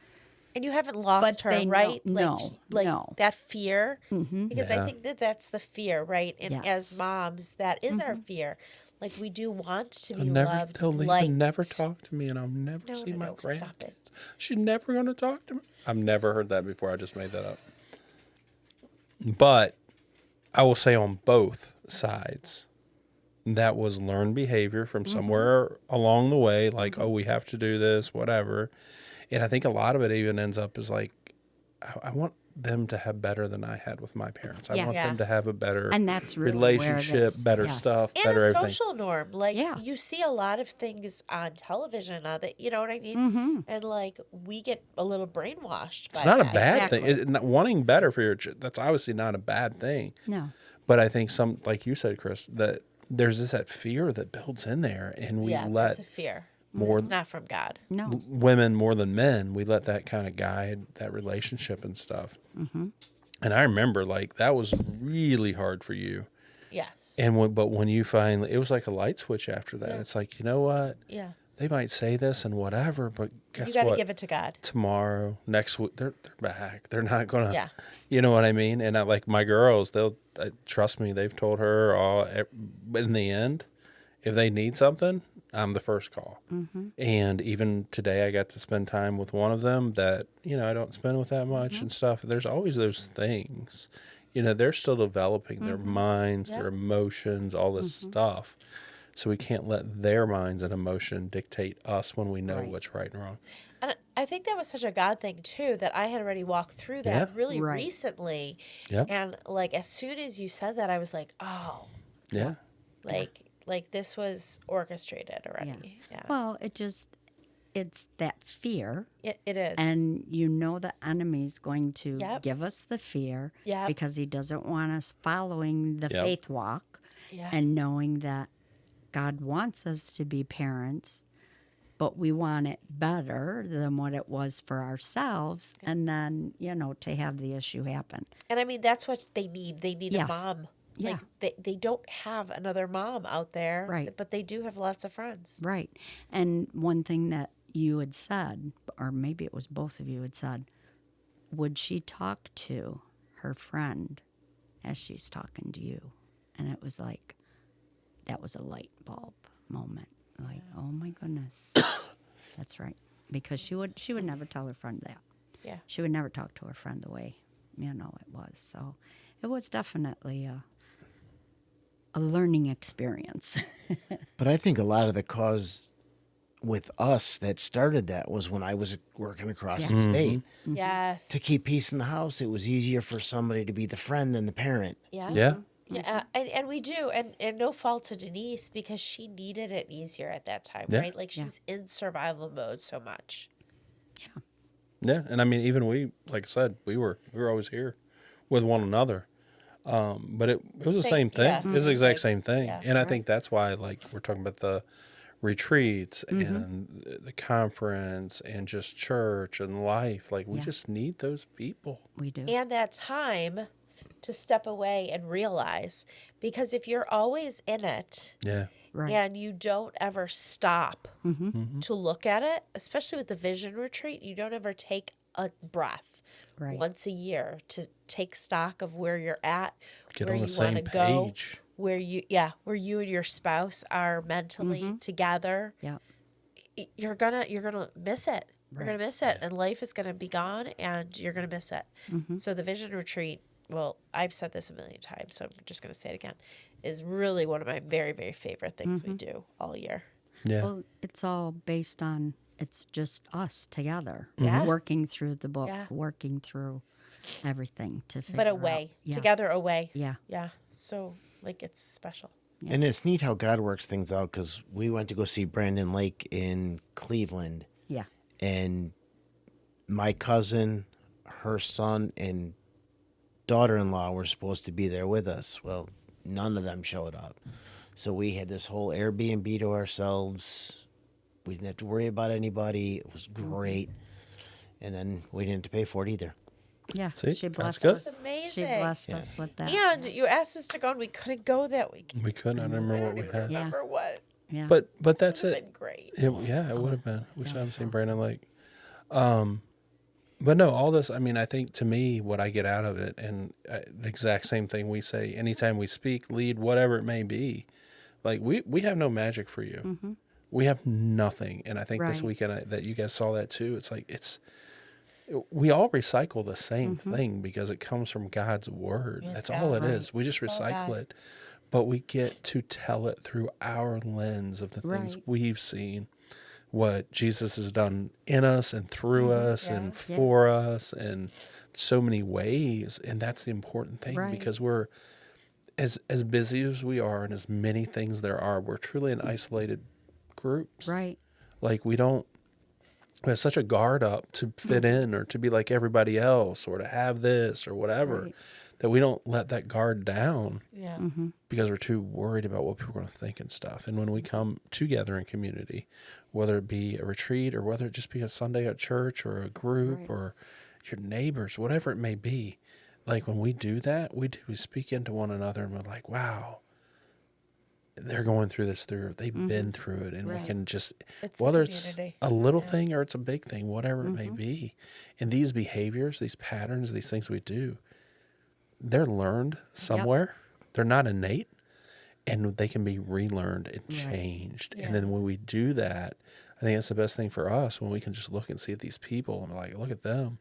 And you haven't lost But her, they know- right? no, like no. that fear. Because I Yeah. think that's the fear, right? And as Yes. moms, that is our fear. Like we do want to be They'll leave liked. and never talk to me, and I'll never No, see no, my no, stop grandkids. it. She's never going to talk to me. I've never heard that before. I just made that up. But I will say on both sides, that was learned behavior from somewhere along the way, like, oh, we have to do this, whatever. And I think a lot of it even ends up as like, I want them to have better than I had with my parents. I Yeah. want Yeah. them to have a better And that's really where it relationship, is. better Yes. stuff, And better a everything. social norm. Like Yeah. you see a lot of things on television now that you know what I mean? And like we get a little brainwashed by It's not a that. bad thing. Exactly. Not wanting better for your that's obviously not a bad thing. No. But I think like you said, Chris, that there's that fear that builds in there, and we Yeah, let that's a fear. more It's not from God. No. women more than men. We let that kind of guide that relationship and stuff. And I remember like that was really hard for you. Yes. But when you finally, it was like a light switch after that. Yeah. It's like, you know what? Yeah. They might say this and whatever, but You guess got to what? give it to God. Tomorrow, next week, they're back. They're not gonna, Yeah. you know what I mean? And I like my girls, they'll trust me. They've told her all, but in the end, if they need something, I'm the first call. And even today, I got to spend time with one of them that, you know, I don't spend with that much and stuff. There's always those things, you know, they're still developing their minds, Yep. their emotions, all this stuff. So we can't let their minds and emotion dictate us when we know Right. what's right and wrong. And I think that was such a God thing too, that I had already walked through that Yeah. really Right. recently. Yeah. And like as soon as you said that, I was like, oh, Yeah. like this was orchestrated already. Yeah. Well, it's that fear. It is. And you know the enemy's going to Yep. give us the fear Yep. because he doesn't want us following the Yep. faith walk Yeah. and knowing that God wants us to be parents, but we want it better than what it was for ourselves. And then, you know, to have the issue happen. And I mean, that's what they need. They need a Yes. mom. Yeah. Like they don't have another mom out there. Right. But they do have lots of friends. Right. And one thing that you had said, or maybe it was both of you had said, would she talk to her friend as she's talking to you? And it was like, that was a light bulb moment. Like, oh my goodness. That's right. Because she would never tell her friend that. Yeah. She would never talk to her friend the way, you know, it was. So it was definitely a learning experience. But I think a lot of the cause with us that started that was when I was working across the state. Yes. To keep peace in the house, it was easier for somebody to be the friend than the parent. Yeah. Yeah. Yeah, and we do, and no fault to Denise because she needed it easier at that time, Yeah. right? Like she Yeah. was in survival mode so much. Yeah. And I mean, even we, like I said, we were always here with one another. But it was the same thing. Yeah. It was the exact Like, same thing. yeah. And I think that's why, like, we're talking about the retreats and the conference and just church and life. Like, we Yeah. just need those people. We do. And that time to step away and realize, because if you're always in it Yeah. Right. and you don't ever stop Mm-hmm. to look at it, especially with the vision retreat, you don't ever take a breath Right. once a year to take stock of where you're at, Get where on the you want same to go, page. where you and your spouse are mentally together. Yeah. You're gonna miss it. You're Right. gonna miss it, and life is gonna be gone, and you're gonna miss it. So the vision retreat, well, I've said this a million times, so I'm just gonna say it again, is really one of my very, very favorite things we do all year. Yeah. Well, it's all based on it's just us together, Yeah. working through the book, Yeah. working through everything to figure But out. away, Yes. together away. Yeah. Yeah. So like it's special. Yeah. And it's neat how God works things out because we went to go see Brandon Lake in Cleveland, Yeah. and my cousin, her son, and daughter-in-law were supposed to be there with us. Well, none of them showed up. So we had this whole Airbnb to ourselves. We didn't have to worry about anybody. It was great. And then we didn't have to pay for it either. Yeah. See? She That's blessed good. us. It's amazing. She blessed us with that. And you asked us to go, and we couldn't go that week. We couldn't. I don't remember what we had. Yeah. Remember what? Yeah. But that's Would it. have been great. Yeah, it would have been. We should have seen Brandon Lake. But no, all this, I mean, I think to me, what I get out of it, and the exact same thing we say anytime we speak, lead, whatever it may be, like we have no magic for you. We have nothing. And I think this Right. weekend that you guys saw that too. It's like, we all recycle the same thing because it comes from God's word. It's That's all it God. is. We just It's all recycle God. it, but we get to tell it through our lens of the things Right. we've seen, what Jesus has done in us and through us Yeah. and for us in so many ways. And that's the important thing Right. because we're as busy as we are and as many things there are, we're truly an isolated groups. Right. Like we have such a guard up to fit in or to be like everybody else or to have this or whatever Right. that we don't let that guard down Yeah. because we're too worried about what people are going to think and stuff. And when we come together in community, whether it be a retreat or whether it just be a Sunday at church or a group Right. or your neighbors, whatever it may be, like when we do that, we speak into one another and we're like, wow, they're going through this they've been through it, and we Right. can just, It's the whether it's community. a little thing or it's a big thing, whatever it may be. And these behaviors, these patterns, these things we do, they're learned somewhere. They're not innate, and they can be relearned and changed. Yeah. And then when we do that, I think it's the best thing for us, when we can just look and see these people and like, look at them.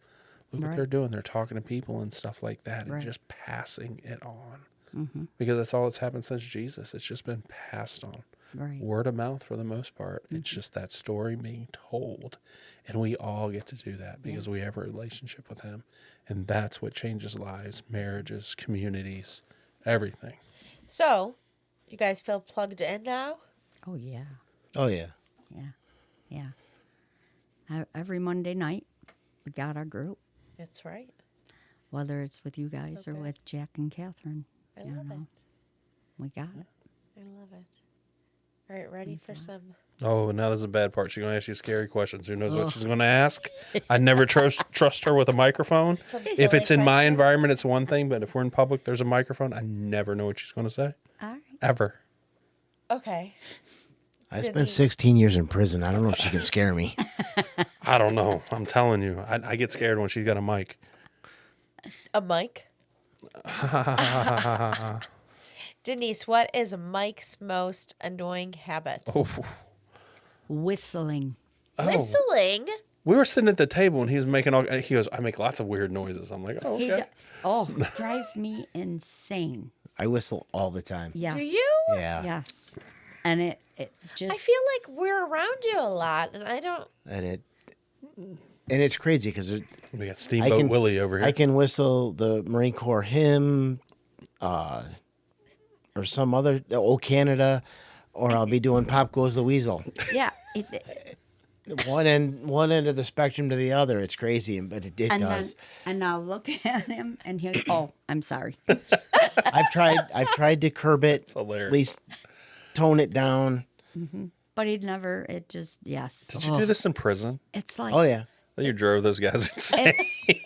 Look what they're doing. They're talking to people and stuff like that, and just passing it on. Because that's all that's happened since Jesus. It's just been passed on. Right. Word of mouth for the most part. It's just that story being told. And we all get to do that because we have a relationship with him. And that's what changes lives, marriages, communities, everything. So, you guys feel plugged in now? Oh, yeah. Oh yeah. Yeah. Every Monday night, we got our group, That's right. whether it's with you guys or good. with Jack and Catherine. I you love know, it. we got it. I love it. All right, ready for some? Oh, now there's a bad part. She's going to ask you scary questions. Who knows what she's going to ask? I never trust her with a microphone. Some If silly it's in my questions? environment, it's one thing. But if we're in public, there's a microphone. I never know what she's going to say. All right. Ever. Okay. I Denise. spent 16 years in prison. I don't know if she can scare me. I don't know. I'm telling you. I get scared when she's got a mic. A mic? Denise, what is Mike's most annoying habit? Oh. Whistling. Whistling? We were sitting at the table and he was making all, he goes, I make lots of weird noises. I'm like, oh, He okay. drives me insane. I whistle all the time. Yes. Do you? Yeah. Yes. And it just I feel like we're around you a lot, and I don't. And it's crazy because We got Steamboat Willie over here. I can whistle the Marine Corps hymn, or some other "Oh Canada," or I'll be doing "Pop Goes the Weasel." yeah. One end of the spectrum to the other. It's crazy, but it And does. then I'll look at him and he'll oh, I'm sorry. I've tried to curb it, hilarious. at least tone it down. But he'd never it just yes. Did you do this in prison? It's like Oh yeah. You drove those guys insane.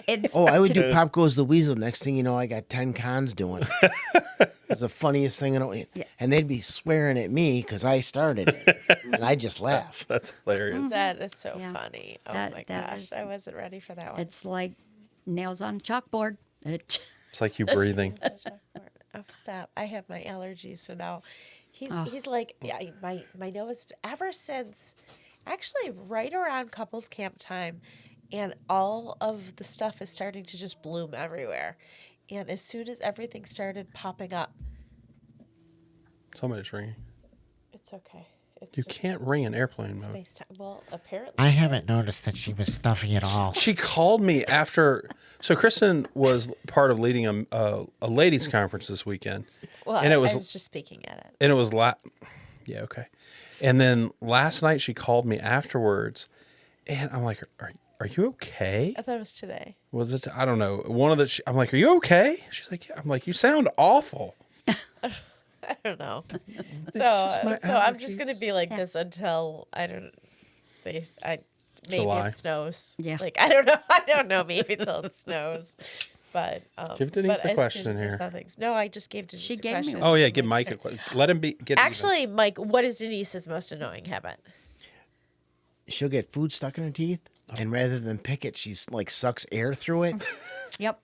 it's Oh, I would do "Pop Goes the Weasel." Next thing you know, I got 10 cons doing it. It's the funniest thing in the And they'd be swearing at me because I started it, and I just laugh. That's hilarious. That is so Yeah. funny. Oh That- my that gosh, is- I wasn't ready for that one. it's like nails on a chalkboard. It, It's like you breathing. Oh, stop! I have my allergies, so now he's like, yeah, my nose ever since, actually right around couples camp time, and all of the stuff is starting to just bloom everywhere, and as soon as everything started popping up, Somebody's ringing. it's okay. It's You just can't ring in airplane mode. FaceTime. Well, apparently I haven't noticed that she was stuffy at all. She called me after. So Kristen was part of leading a ladies' conference this weekend. Well, and it was- I was just speaking at it. And it was yeah, okay. And then last night she called me afterwards, and I'm like, "Are you okay?" I thought it was today. Was it? I don't know. I'm like, "Are you okay?" She's like, "Yeah." I'm like, "You sound awful." I don't know. just So my I'm just gonna allergies. be like this until maybe July. it snows. Yeah. Like I don't know. I don't know. Maybe until it snows. But Give Denise but a as question soon as I here. saw things- No, I just gave Denise She a gave me question. one. Oh yeah, give Mike a question. Let him get even. Actually, Mike, what is Denise's most annoying habit? She'll get food stuck in her teeth, and rather than pick it, she's like sucks air through it, yep.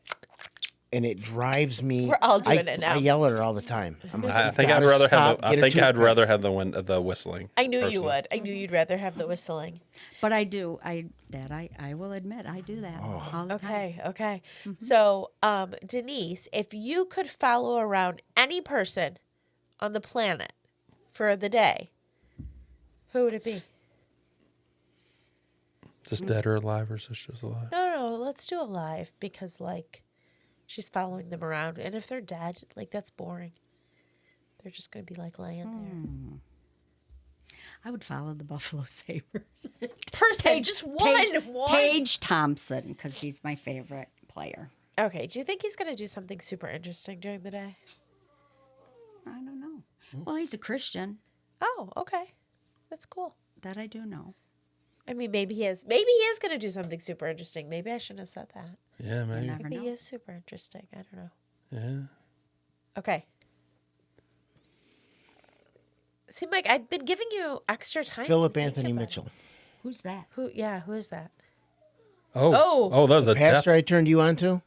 and it drives me. We're all doing it now. I yell at her all the time. I'm like, I "You think I'd gotta rather stop, have the. I get a think I'd toothpick." rather have the whistling. I knew you personally. would. I knew you'd rather have the whistling. But I do. I will admit I do that all the time. Okay, okay. So, Denise, if you could follow around any person on the planet for the day, who would it be? Just dead or alive versus just alive. No, let's do alive because, like, she's following them around. And if they're dead, like, that's boring. They're just going to be, like, laying I would follow the Buffalo Sabres. there. Person, just one. Tage Thompson, because he's my favorite player. Okay, do you think he's going to do something super interesting during the day? I don't know. Well, he's a Christian. Oh, okay. That's cool. That I do know. I mean, maybe he is. Maybe he is going to do something super interesting. Maybe I shouldn't have said that. Yeah, maybe. never Maybe know. he is super interesting. I don't know. Yeah. Okay. See, Mike, I've been giving you extra time. to Philip think Anthony about it. Mitchell. Who's that? Who? Yeah, who is that? Oh, that was a Pastor I turned you on to?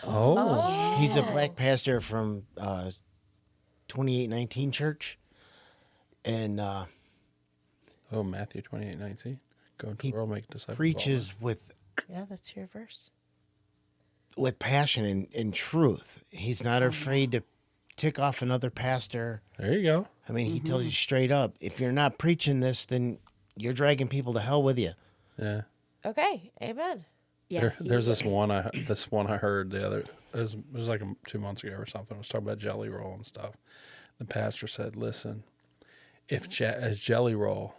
Oh, He's a black pastor from 2819 Church. And oh, Matthew 28:19. Go into He the world, make disciples. of all preaches with Yeah, that's your verse. passion and truth. He's not afraid to tick off another pastor. men. There you go. I mean, he tells you straight up, if you're not preaching this, then you're dragging people to hell with you. Yeah. Okay, amen. Yeah, There's this one I heard the other. It was like 2 months ago or something. It was talking about Jelly Roll and stuff. The pastor said, "Listen, if as Jelly Roll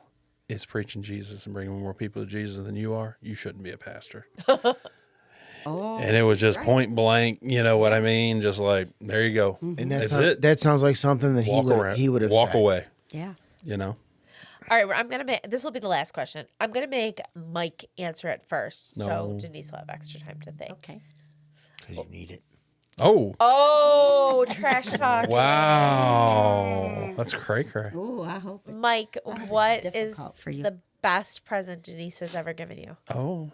is preaching Jesus and bringing more people to Jesus than you are, you shouldn't be a pastor." And it was just point blank. You know what I mean? Just like, there you go. And That's that's it. That sounds like something that he would have walk said. away. Yeah. You know. All right, I'm gonna make this will be the last question. I'm gonna make Mike answer it first, so No. Denise will have extra time to think. Okay. Because you need it. Oh, Oh, trash talk. wow, that's cray cray. Oh, I hope it's Mike, what is difficult for you. the best present Denise has ever given you? Oh,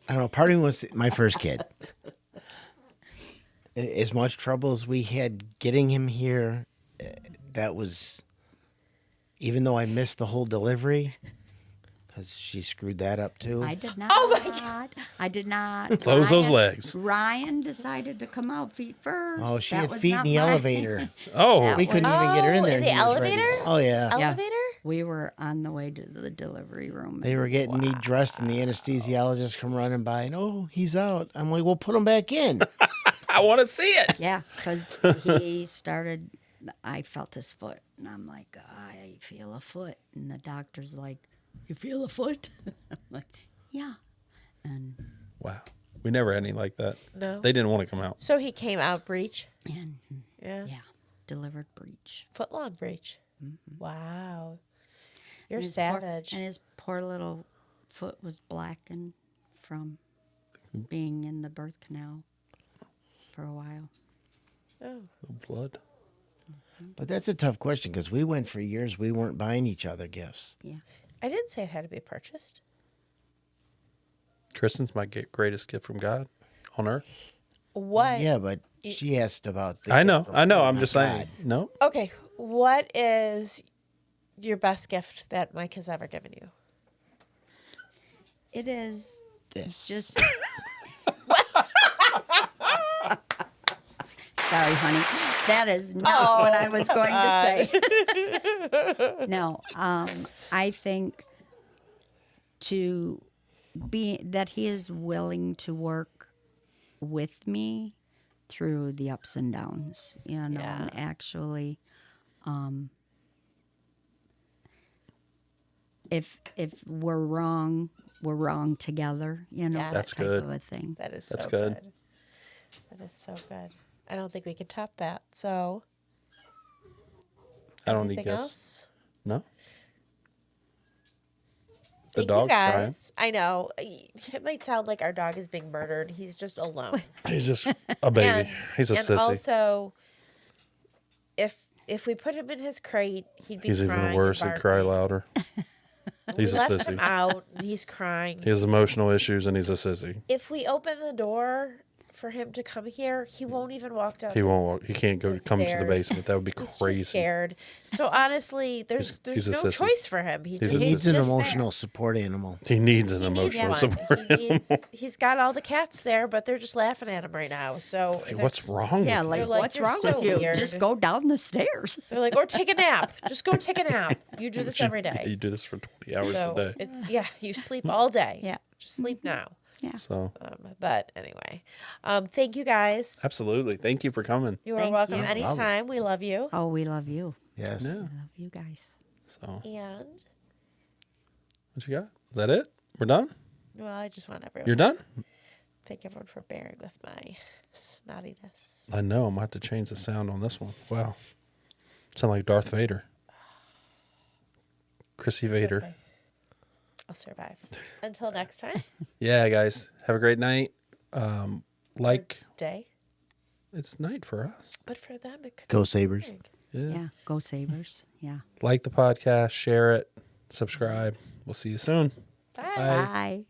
I don't know. Part of me was my first kid. As much trouble as we had getting him here, that was, even though I missed the whole delivery, because she screwed that up too. I did not. Oh my God. I did not. Close those Ryan- legs. Ryan decided to come out feet first. Oh, she That had was feet in not the my- elevator. oh, We couldn't even get her in Oh, there. in and the he was ready. elevator? Oh, yeah. Yeah. Elevator? We were on the way to the delivery room. They were getting me dressed, and the anesthesiologist come running by, and he's out. I'm like, well, put him back in. I want to see it. Yeah, because he started. I felt his foot, and I'm like, I feel a foot, and the doctor's like, you feel a foot? I'm like, yeah, and Wow, we never had any like that. No. They didn't want to come out. So he came out breech. and Yeah. yeah, delivered breech. Foot long breech. Wow. You're And his savage. and his poor little foot was blackened from being in the birth canal for a while. Oh. Blood. But that's a tough question, because we went for years, we weren't buying each other gifts. Yeah. I didn't say it had to be purchased. Kristen's my greatest gift from God on earth. What? Yeah, but she asked about the I know. gift from I know. God, I'm not just saying. God. No. Okay. What is your best gift that Mike has ever given you? It is This. just. Sorry, honey. That is not what I was going to say. No, I think that he is willing to work with me through the ups and downs, and actually, if we're wrong together, Yeah. That's that type good. of a thing. That is That's so good. good. That is so good. I don't think we could top that. So, I don't need anything gifts. else? No. The Thank you dog's crying. guys. I know it might sound like our dog is being murdered. He's just alone. He's just a baby. He's a and sissy. also, if we put him in his crate, he'd be He's crying even and worse. He'd cry barking. louder. He's We a left him sissy. out, and he's crying. He has emotional issues and he's a sissy. If we open the door for him to come here, he won't even walk down. He won't walk. He can't go The come to the stairs. basement. That would be He's too crazy. scared. So honestly, there's He's a no sissy. choice for him. He's He a needs sissy. an just emotional support animal. He needs an He needs emotional one. support. He's got all the cats there, but they're just laughing at him right now. So Like, what's wrong Yeah, with like, you? like, what's "You're wrong so with you? weird." Just go down the stairs. they're like, or take a nap. Just go take a nap. You do this every You day. do this for 20 hours So a day. it's you sleep all day. Yeah. Just sleep now. So, But anyway, thank you guys. absolutely. Thank you for coming. You are Thank welcome you. anytime. We love you. Oh, we love you. Yes. Yeah. I love you guys. So, And what you got? Is that it? We're done? Well, I just want everyone. You're done? Thank everyone for bearing with my snottiness. I know. I'm going to have to change the sound on this one. Wow. Sound like Darth Vader. Chrissy Vader. Okay. I'll survive. Until next time. Yeah, guys. Have a great night. Like, Day. it's night for us. But for them, it could Go be Sabres. morning. Yeah. Yeah, go Sabres. Yeah. Like the podcast, share it, subscribe. We'll see you soon. Bye. Bye. Bye.